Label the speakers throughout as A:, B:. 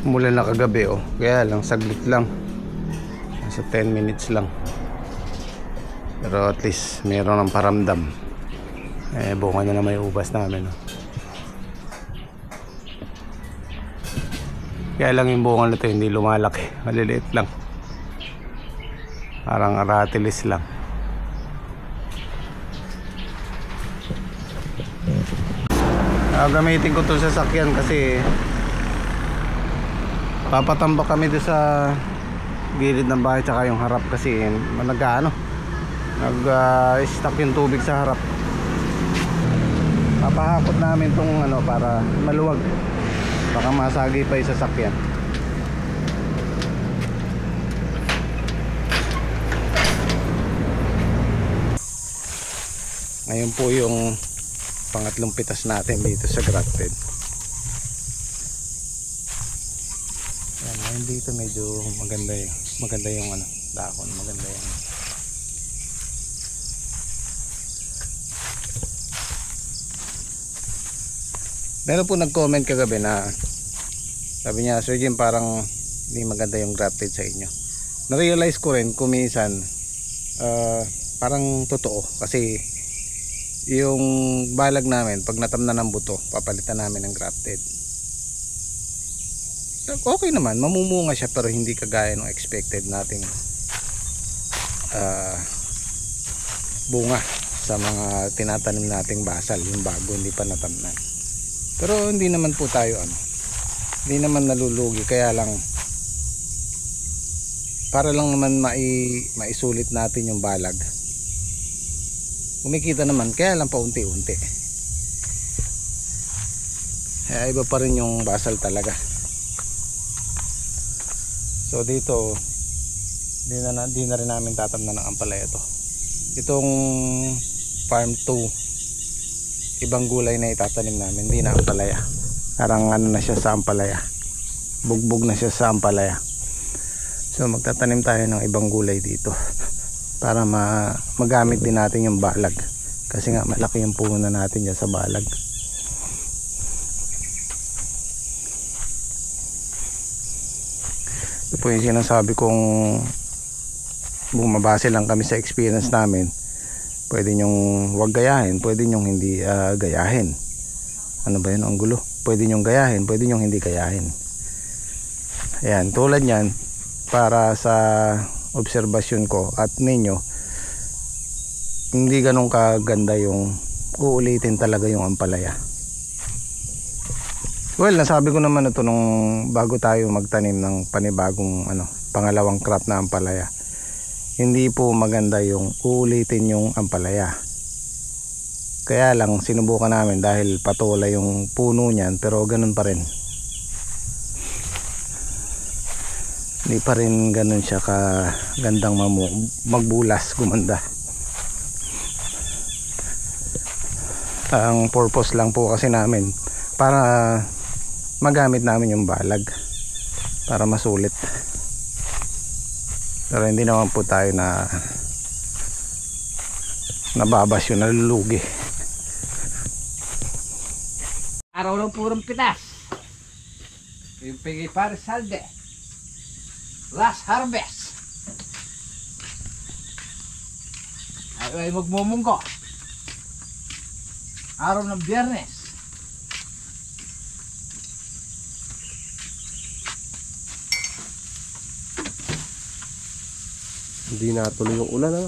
A: Umulan na kagabi oh. Kaya lang saglit lang. Nasa 10 minutes lang. Pero at least mayroon ng paramdam. Bunga na may ubas namin oh. Kaya lang yung bunga na to hindi lumalaki. Maliliit lang. Parang aratilis lang. Gamitin ko to sa sasakyan kasi papatambak kami doon sa gilid ng bahay tsaka yung harap kasi nag-stuck yung tubig sa harap. Papahakot namin tong para maluwag, baka masagi pa yung sasakyan. Ngayon po yung pangatlong pitas natin dito sa grafted. Ayan, ngayon dito medyo maganda yung dahon, maganda yung meron po nag-comment kagabi na sabi niya, Sir Jim, parang hindi maganda yung grafted sa inyo. Na-realize ko rin kung minsan parang totoo kasi yung balag namin pag natamnan ng buto papalitan namin ng grafted. Okay naman, mamumunga siya pero hindi kagaya ng expected nating bunga sa mga tinatanim nating basal, yung bago hindi pa natamnan. Pero hindi naman po tayo hindi naman nalulugi, kaya lang para lang naman maisulit natin yung balag. Kumikita naman, kaya lang paunti-unti. Iba pa rin yung basal talaga. So dito di na rin namin tatamnan ng ampalaya to. Itong farm 2, ibang gulay na itatanim namin, hindi na ampalaya. Parang na siya sa ampalaya, bugbog na siya sa ampalaya. So magtatanim tayo ng ibang gulay dito para magamit din natin yung balag kasi nga malaki yung puno natin dyan sa balag. Ito po yung sinasabi kong bumabase lang kami sa experience namin. Pwede nyong wag gayahin, pwede nyong hindi gayahin. Ano ba yun, ang gulo? Pwede nyong gayahin, pwede nyong hindi gayahin. Ayan, tulad yan, para sa obserbasyon ko at ninyo, hindi ganun kaganda yung uulitin talaga yung ampalaya. Well, nasabi ko naman ito nung bago tayo magtanim ng panibagong pangalawang crop na ampalaya. Hindi po maganda yung uulitin yung ampalaya. Kaya lang sinubukan namin dahil patola yung puno niyan, pero ganun pa rin. Hindi pa rin ganun siya kagandang magbulas, gumanda. Ang purpose lang po kasi namin para magamit namin yung balag para masulit. Pero hindi naman po tayo nababasyo, nalulugi.
B: Araw ng purong pitas. Yung pigi para salde. Last harvest. Ay magmumunggo. Araw ng Biyernes.
A: Hindi natuloy yung ulan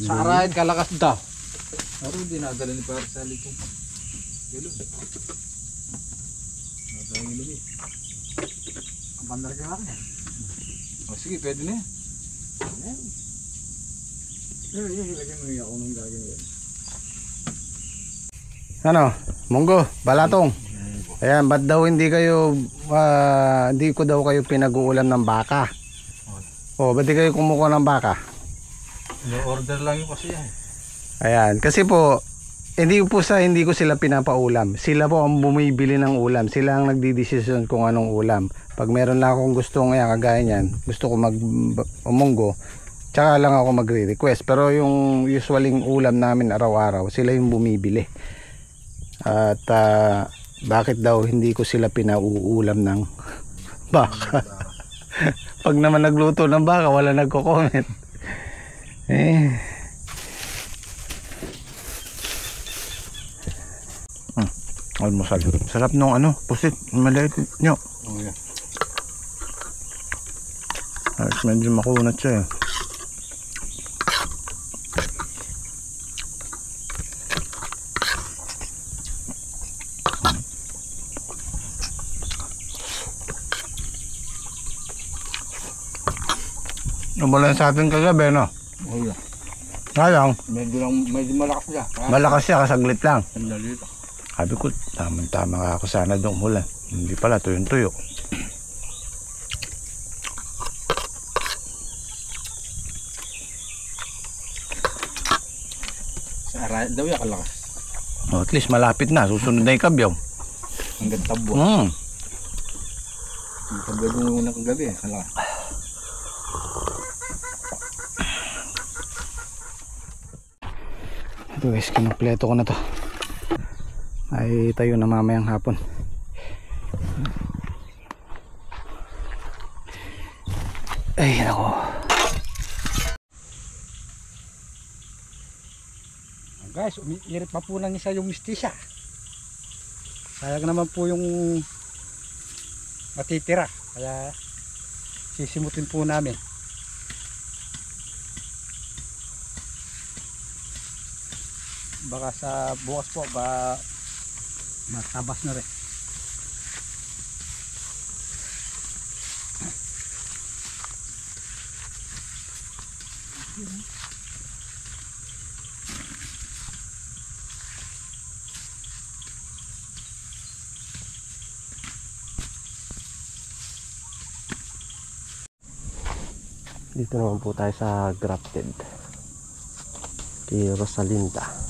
B: Sa arahin kalakas daw. Araw din nadala ni para sa likong. Kilo. Nadala ni Lumi. Ang bandar ka lang. O sige, pwede na yan. Lagyan mo yung ako nung gagawin.
A: Munggo, balatong. Ayan, ba't daw hindi ko daw kayo pinag-uulam ng baka? Ba't di kayo kumukuha ng baka?
B: No-order lang yung kasi yan.
A: Ayan, kasi po hindi ko sila pinapaulam. Sila po ang bumibili ng ulam. Sila ang nagdidesisyon kung anong ulam. Pag meron lang akong gustong kagaya niyan, gusto ko munggo, tsaka lang ako magre-request. Pero yung usualing ulam namin araw-araw, sila yung bumibili. At bakit daw hindi ko sila pinauulam ng baka. Pag naman nagluto ng baka, wala nagko-comment. Almusal. Sarap nung pusit. Maliit nyo.
B: Oh, yeah.
A: Medyo makunat siya eh. Umulan sa atin kagabi, no?
B: Oh, yeah.
A: Sayang.
B: Medyo malakas siya.
A: Malakas siya, kasaglit lang.
B: Sandali.
A: Sabi ko, tama ka ako sana doon umulan. Hindi pala, tuyong-tuyo.
B: Sa araya daw yan kalakas.
A: At least malapit na, susunod na yung kabyaw.
B: Hanggang tabo. Ang tabo mo ng gabi, kalakas.
A: Ito guys, kinumpleto ko na to. Ay tayo na mamayang hapon. Ay nako.
C: Guys, umiirit pa po ng isa yung mistisya. Sayang naman po yung matitira. Kaya sisimutin po namin. Baka sa bukas po ba matabas na rin.
D: Dito naman po tayo sa grafted kay Rosalinda.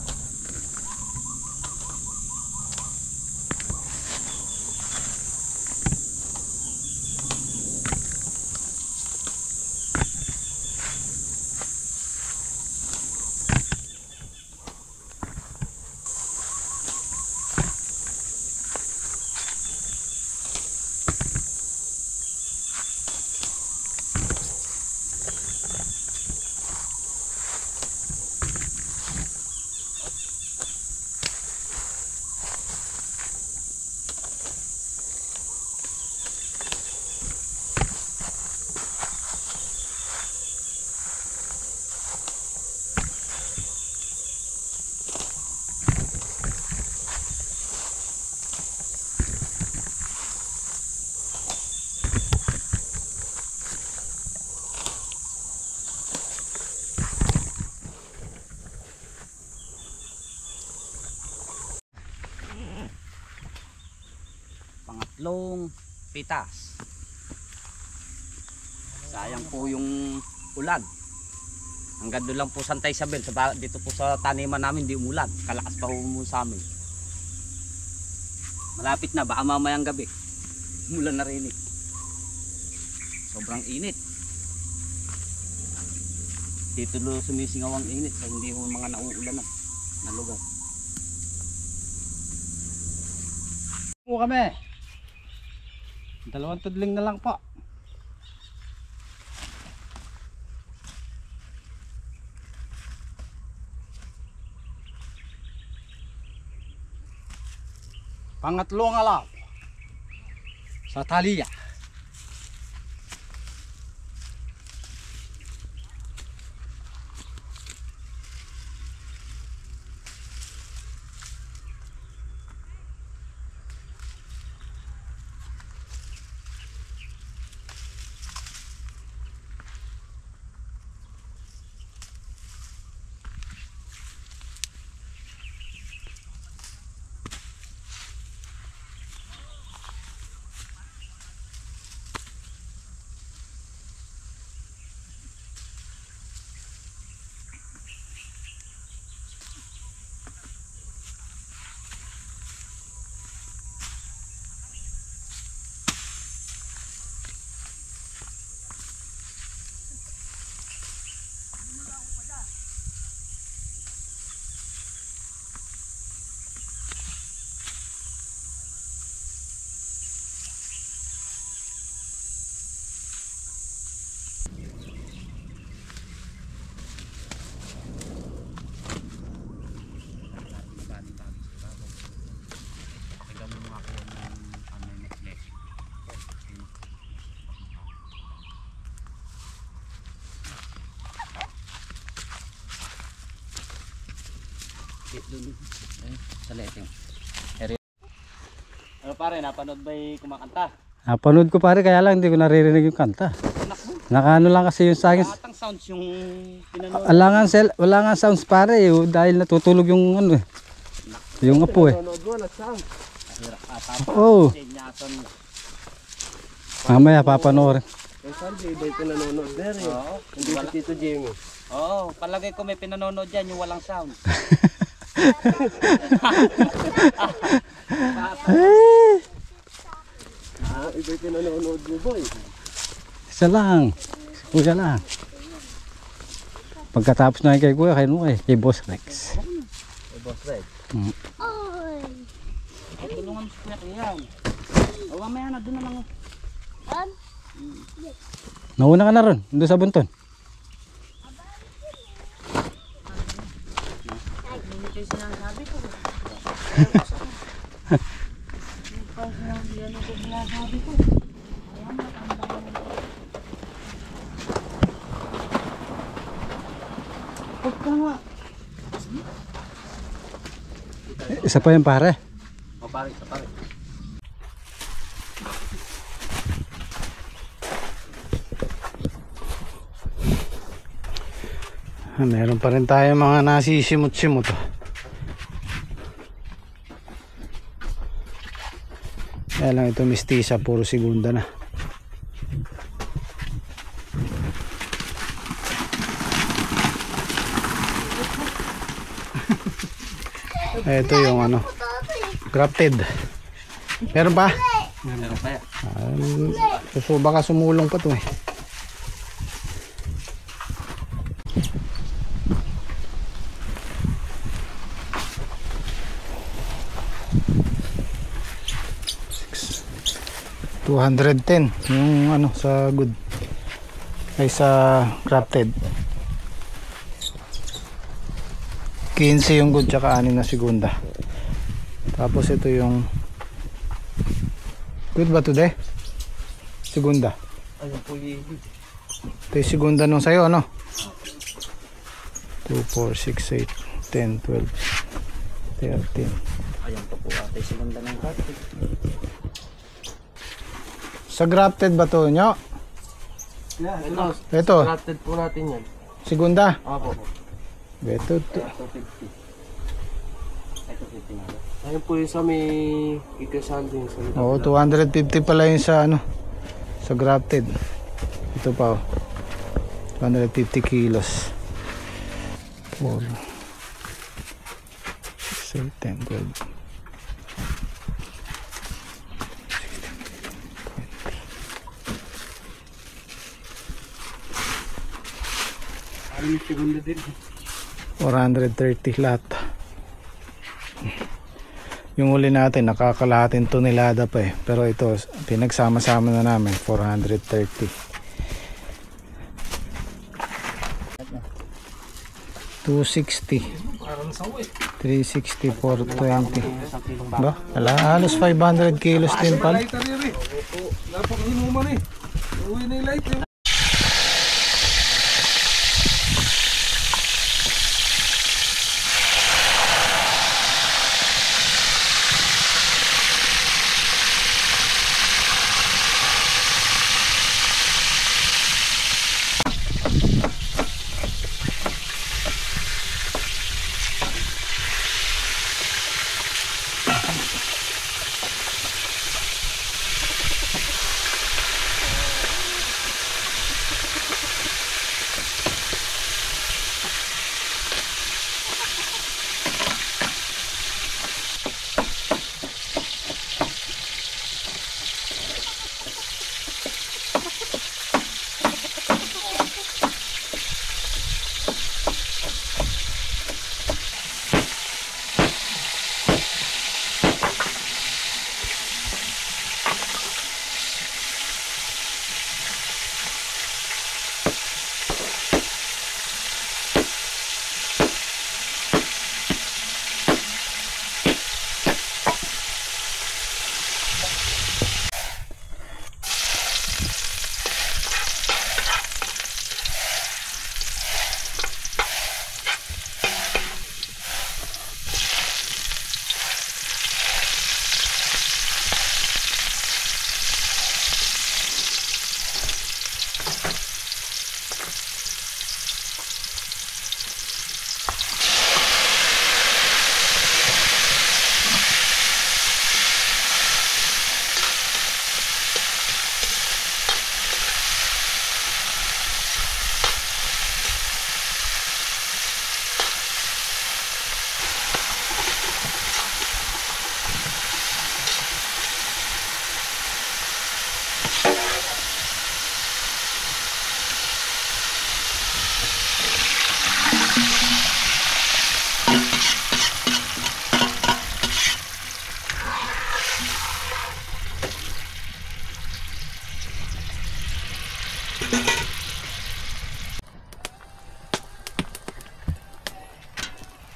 E: Pangatlong pitas. Sayang po yung ulan. Hanggang doon lang po Santa Isabel. Dito po sa taniman namin di umulan. Kalakas pa po sa amin. Malapit na, baka mamayang gabi umulan na rin eh. Sobrang init. Dito sumisingaw ang init sa hindi mo mga nauulan na lugar.
C: Po kami. Dalawang tudling na lang po. Pangatlong alaw sa taliya.
E: Doon. Sa leteng. Ano pare, napanood ba'y kumakanta?
C: Napanood ko pare, kaya lang hindi ko naririnig yung kanta. Nakaano lang kasi yung sa akin.
E: Atang sounds yung pinanood.
C: Wala nga sounds pare, dahil natutulog yung ano eh. Yung apo eh. Oo. Mamaya papanoorin.
D: Yung Sanji, iba yung pinanonood there eh.
E: Oo.
D: Hindi si Tito Jimmy.
E: Oo, palagay ko may pinanonood dyan yung walang sound.
D: Iba yung pinanonood mo boy.
C: Isa lang. Kuya lang. Pagkatapos na kay Kuya, kay Boss Rex.
D: Boss Red.
E: Ay, tulungan mo si Kuya Kiyan. O, mamaya na, doon na lang.
C: Nauna ka na ron, doon sa bunton. Isa pa yan pare.
E: O, pare, isa pare.
A: Meron pa rin tayo mga nasisimot-simot. Kaya lang ito mistisa, puro segunda na. Ito yung ano, grafted. Meron pa?
E: Meron pa yan.
A: Baka sumulong pa to eh. $210 yung ano sa good ay sa crafted. 15 yung good tsaka 6 na segunda. Tapos ito yung good ba today? Segunda.
D: Ayun po yung
A: Ito yung segunda nung sayo ano? 2, 4, 6, 8, 10, 12, 13.
E: Ayan pa po ate, segunda ng karte.
A: Sa grafted ba to nyo? Ito,
D: crafted po natin yan.
A: segunda.
D: Opo.
A: Ito,
E: 250. Ay, 250 nga.
D: Ayun po yung sa may Sanji.
A: oo, 250 pala yung sa ano, sa grafted. Ito pa oh. 250 kilos. 4, 6, 8, 10, 12.
C: Ano yung segunda din?
A: 430 lahat. Yung huli natin nakakalahating tonelada pa eh, pero ito pinagsama-sama na namin 430. 260, 360, 420 ba? Halos 500 kilos din pala.
B: Napakahinuman eh. Uwi na yung light eh.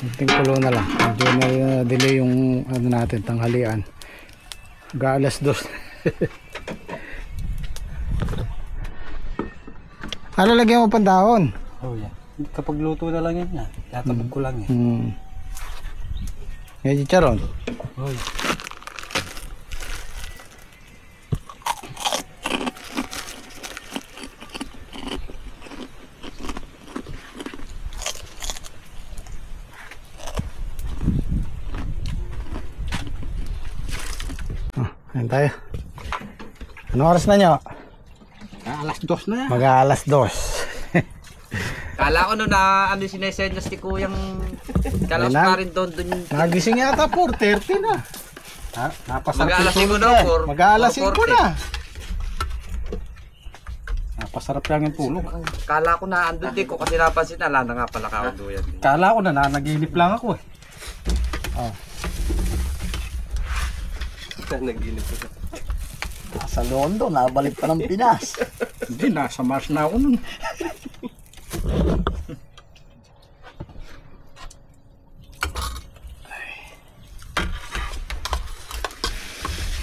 A: Kunting kulo na lang. Medyo na-delay yung ano natin, tanghalian. Alas 2. Ano lagyan mo pang dahon?
C: Oh, yan. Kapag luto na lang yan. Tatabog ko lang yan.
A: May chicharon.
C: Oh, yan.
A: Ayan tayo. Ano oras na nyo?
C: Alas 2 na yan.
A: Mag-aalas 2.
E: Kala ko no na ano sinesenyas ni Kuyang kalas
A: Ayun na.
E: pa rin doon.
A: Nagising yata 4:30 na.
C: Napasarap
E: Mag-aalas
C: yung
E: 5
C: tulog
E: daw,
C: eh.
E: 4.
A: Mag-aalas 5 na.
C: Napasarap lang yung tulog.
E: Kala ko na andun din ko kasi napansin na na nga pala kaudo yan.
C: Kala ko na nanaginip lang ako eh.
D: Naginip ko.
B: Sa London, nabalik pa ng Pinas.
C: Hindi, nasa Mars na ako nun.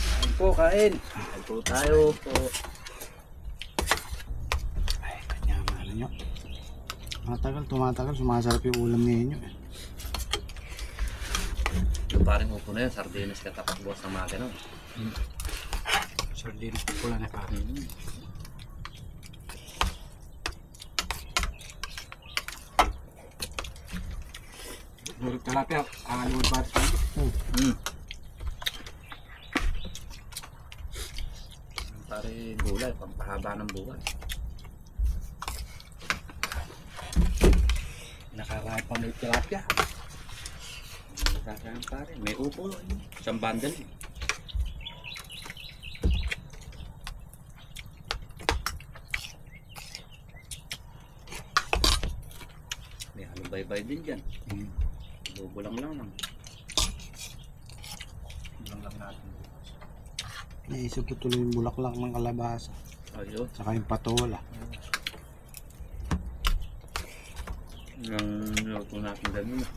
E: Kain po, kain. Kain po tayo.
A: Ay, kanya ano nyo. Tumatagal, sumasarap yung ulam ninyo.
E: Yung parang upo na yun, sardinas ka tapat buwas ng mga ganun.
C: Sardinas ko lang na parang. Nurut tilapia, luwad baris pa.
E: Pare gulay, pampahaba ng buwan.
C: Nakaraan pa may tilapia.
E: Kakain pare, may upo. Isang bundle. May halong-baybay din dyan. Bubulang lang.
C: Lang natin.
A: Naisip ko tuloy yung bulaklak ng kalabasa.
E: Ayun.
A: Saka yung patola.
E: Yung luto natin ganun.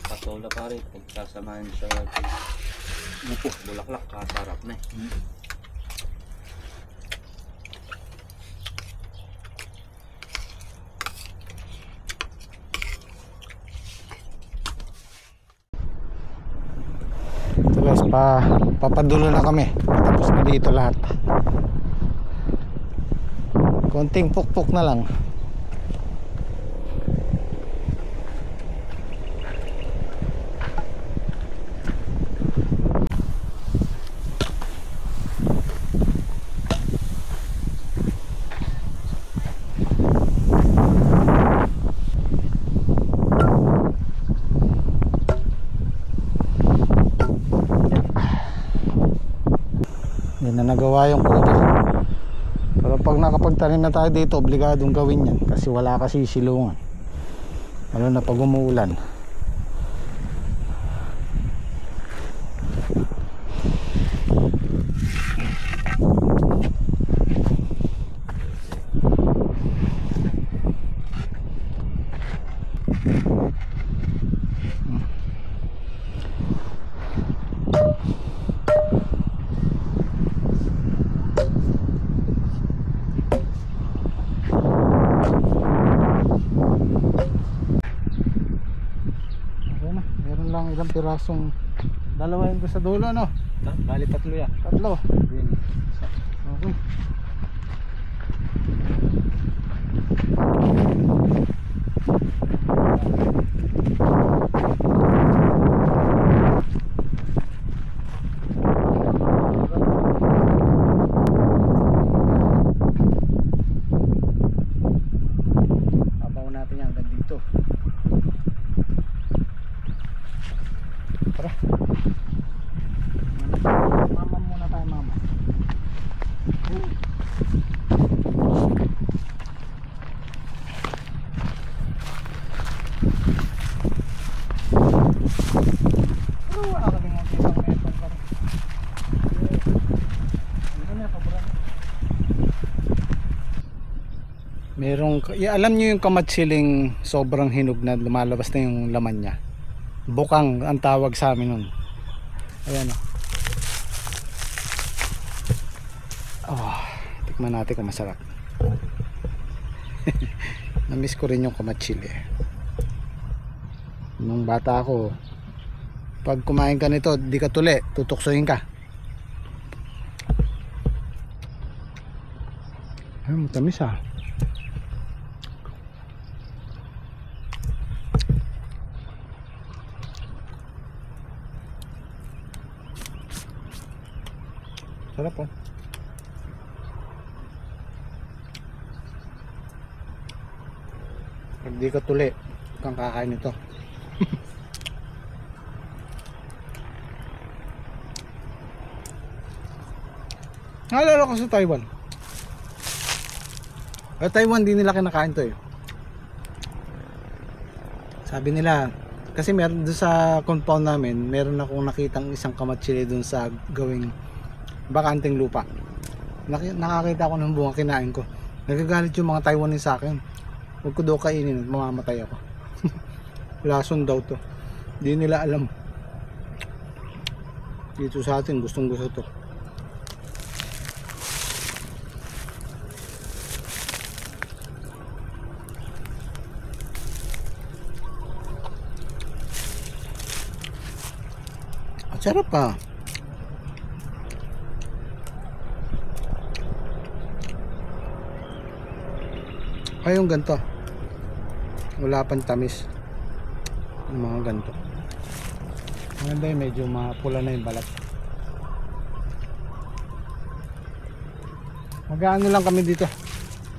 E: Patola pare, pagkasamahin sa upo, bulaklak, kasarap na eh.
A: So guys, papadulo na kami. Tapos na dito lahat. Konting pukpok na lang. Hindi na nagawa yung kubo. Pero pag nakapagtanim na tayo dito, obligadong gawin yan kasi wala kasi silungan. Lalo na pag umuulan. Meron lang ilang pirasong, dalawa yung sa dulo, no?
C: Bali 3 yan.
A: 3. Okay. Abaw natin yan hanggang dito. Tara. Mama muna tayo, mama. alam nyo yung kamatsiling sobrang hinog na lumalabas na yung laman niya. Bukang ang tawag sa amin nun. Ayan o. Oh, tikman natin kung masarap. Namiss ko rin yung kamatsili. Nung bata ako, pag kumain ka nito, di ka tuli, tutuksohin ka. Ay, matamis ah. Sarap oh. Pag di ka tuli, kang kakain nito. Naalala ko sa Taiwan. Sa Taiwan di nila kinakain to eh. Sabi nila, kasi meron doon sa compound namin, meron akong nakitang isang kamatsili doon sa gawing bakanting lupa. Nakakita ko ng bunga, kinain ko. Nagagalit yung mga Taiwanese sa akin. Huwag ko daw kainin, mamamatay ako. Lason daw to. Di nila alam. Dito sa atin, gustong gusto to. At sarap pa. Ay, yung ganito. Wala pang tamis. Yung mga ganito. Maganda yun, medyo mapula na yung balat. Mag-ano lang kami dito.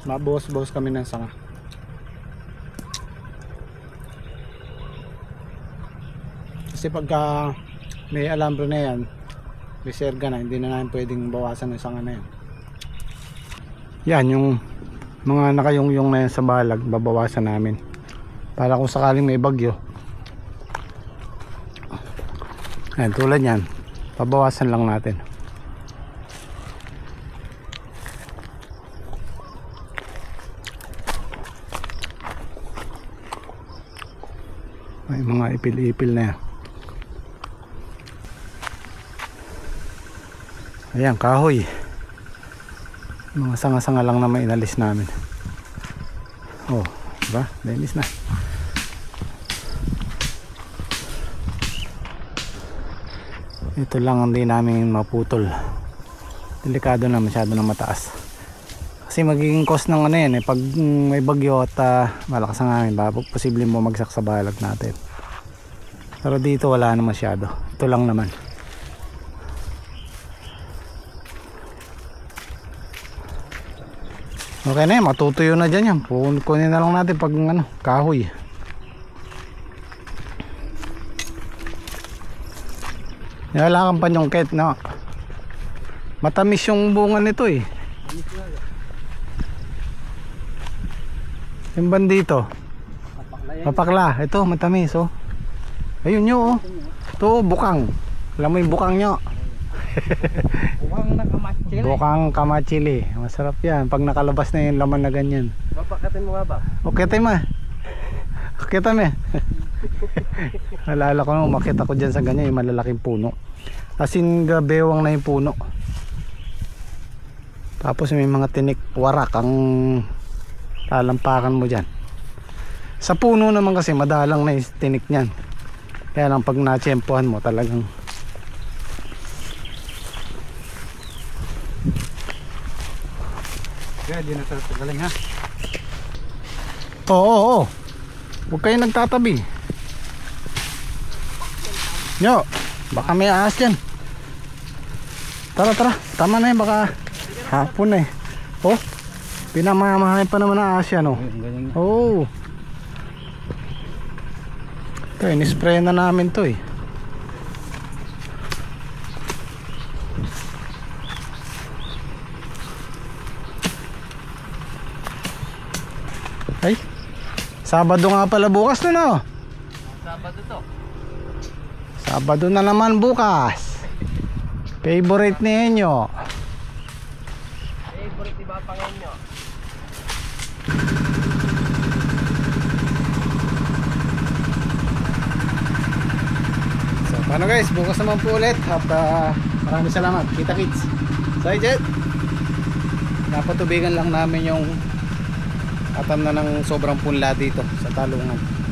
A: Mabuhos-buhos kami ng sanga. Kasi pagka may alambre na yan, may serga na, hindi na namin pwedeng bawasan ng sanga na yan. Yan, yung mga nakayong-yung na yan sa balag, babawasan namin. Para kung sakaling may bagyo. Ayan, tulad yan. Pabawasan lang natin. May mga ipil-ipil na yan. Ayan, kahoy. Mga sanga-sanga lang naman inalis namin. Oh, diba? Linis na. Ito lang hindi namin maputol. Delikado na, masyado na mataas. Kasi magiging cost ng ano yan eh. Pag may bagyo at malakas ang hangin, posibleng bumagsak sa balag natin. Pero dito wala na masyado. Ito lang naman. Okay na yan, matutuyo na dyan yan. Kunin na lang natin pag ano, kahoy. Wala kang panyongket, no? Matamis yung bunga nito eh. Yung bandito mapakla, ito matamis oh. Ayun nyo oh. Ito bukang. Alam mo yung bukang nyo.
C: Bukang na kamatsili.
A: Bukang kamatsili. Masarap yan pag nakalabas na yung laman na ganyan.
D: Mapakatin mo nga ba?
A: Okay tayo ma. Okay tayo ma. Alala ko nung makita ko dyan sa ganyan yung malalaking puno. Asin bewang na yung puno. Tapos may mga tinik warak ang lalampakan mo dyan. Sa puno naman kasi madalang na yung tinik nyan. Kaya lang pag natsyempohan mo talagang
C: Kaya di na sarap galing ha.
A: Oo. Huwag kayo nagtatabi. Nyo, baka may ahas dyan. Tara. Tama na yun, baka hapon na eh. Oh, pinamamahay pa naman ang ahas yan oh. Oo. Ito, inispray na namin to eh. Ay, Sabado nga pala bukas na no?
E: Sabado to.
A: Sabado na naman bukas. Favorite ni Enyo.
E: Favorite iba pangalan nyo.
A: So paano guys, bukas naman po ulit at maraming salamat. Kita kits. So Jet, napatubigan lang namin yung atam na ng sobrang punla dito sa talungan.